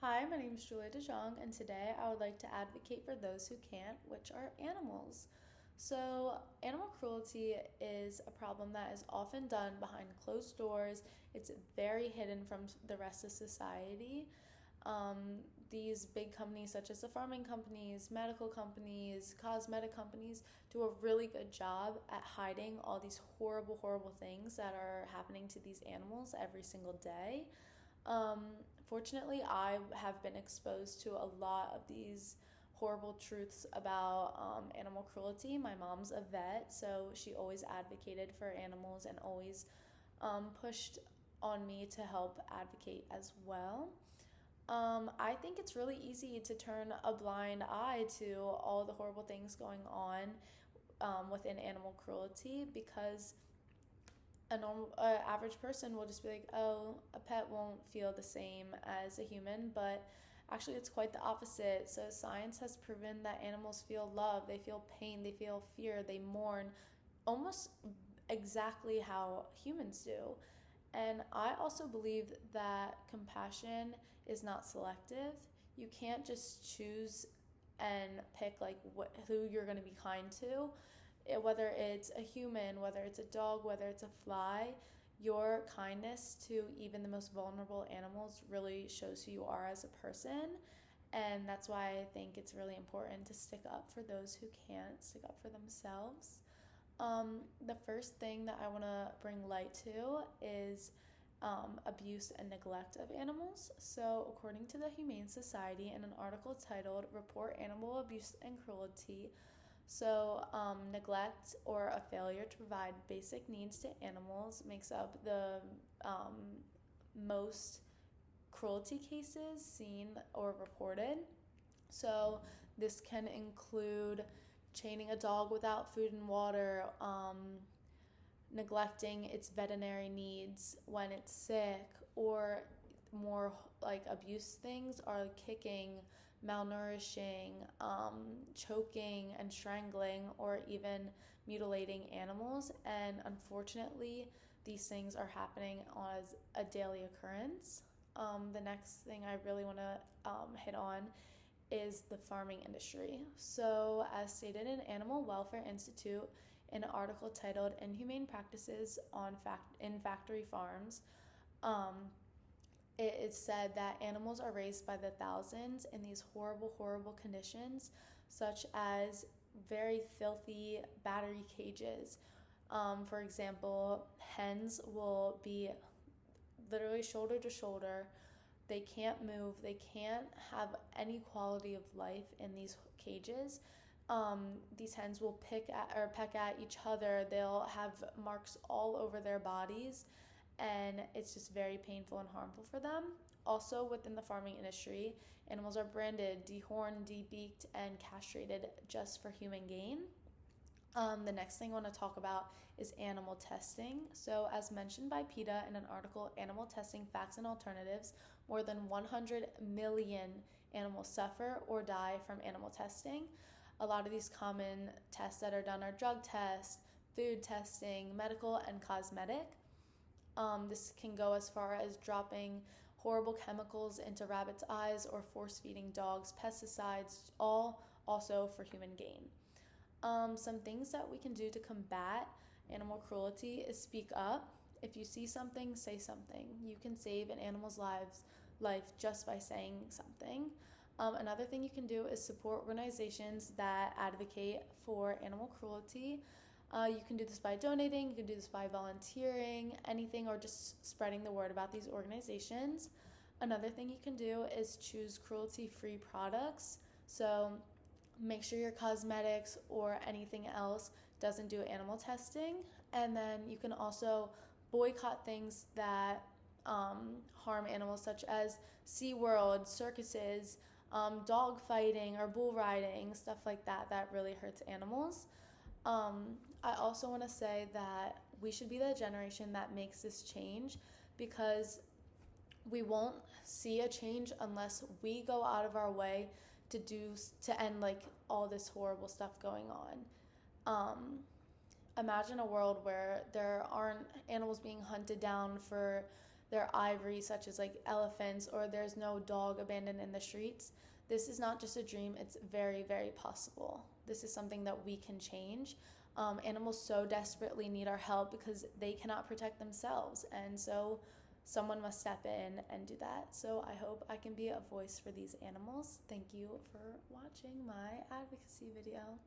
Hi, my name is Julia DeJong, and today I would like to advocate for those who can't, which are animals. So, animal cruelty is a problem that is often done behind closed doors. It's very hidden from the rest of society. These big companies, such as the farming companies, medical companies, cosmetic companies, do a really good job at hiding all these horrible, horrible things that are happening to these animals every single day. Fortunately, I have been exposed to a lot of these horrible truths about animal cruelty. My mom's a vet, so she always advocated for animals and always pushed on me to help advocate as well. I think it's really easy to turn a blind eye to all the horrible things going on within animal cruelty because average person will just be like, oh, a pet won't feel the same as a human, but actually it's quite the opposite. So science has proven that animals feel love, they feel pain, they feel fear, they mourn, almost exactly how humans do. And I also believe that compassion is not selective. You can't just choose and pick like who you're going to be kind to. Whether it's a human, whether it's a dog, whether it's a fly, your kindness to even the most vulnerable animals really shows who you are as a person. And that's why I think it's really important to stick up for those who can't stick up for themselves. The first thing that I want to bring light to is abuse and neglect of animals. So, according to the Humane Society, in an article titled Report Animal Abuse and Cruelty, neglect or a failure to provide basic needs to animals makes up the most cruelty cases seen or reported. So, this can include chaining a dog without food and water, neglecting its veterinary needs when it's sick, or more like abuse things are kicking, malnourishing, choking and strangling, or even mutilating animals. And unfortunately, these things are happening as a daily occurrence. The next thing I really want to hit on is the farming industry. So, as stated in Animal Welfare Institute, in an article titled Inhumane Practices in Factory Farms, it is said that animals are raised by the thousands in these horrible, horrible conditions, such as very filthy battery cages. For example, hens will be literally shoulder to shoulder. They can't move. They can't have any quality of life in these cages. These hens will peck at each other. They'll have marks all over their bodies, and it's just very painful and harmful for them. Also, within the farming industry, animals are branded, dehorned, debeaked, and castrated just for human gain. The next thing I want to talk about is animal testing. So, as mentioned by PETA in an article, Animal Testing Facts and Alternatives, more than 100 million animals suffer or die from animal testing. A lot of these common tests that are done are drug tests, food testing, medical, and cosmetic. This can go as far as dropping horrible chemicals into rabbits' eyes or force feeding dogs pesticides, all also for human gain. Some things that we can do to combat animal cruelty is speak up. If you see something, say something. You can save an animal's life just by saying something. Another thing you can do is support organizations that advocate for animal cruelty. You can do this by donating, you can do this by volunteering, anything, or just spreading the word about these organizations. Another thing you can do is choose cruelty-free products. So make sure your cosmetics or anything else doesn't do animal testing. And then you can also boycott things that harm animals, such as SeaWorld, circuses, dog fighting or bull riding, stuff like that, that really hurts animals. I also want to say that we should be the generation that makes this change, because we won't see a change unless we go out of our way to end like all this horrible stuff going on. Imagine a world where there aren't animals being hunted down for their ivory, such as like elephants, or there's no dog abandoned in the streets. This is not just a dream, it's very, very possible. This is something that we can change. Animals so desperately need our help because they cannot protect themselves, and so someone must step in and do that. So I hope I can be a voice for these animals. Thank you for watching my advocacy video.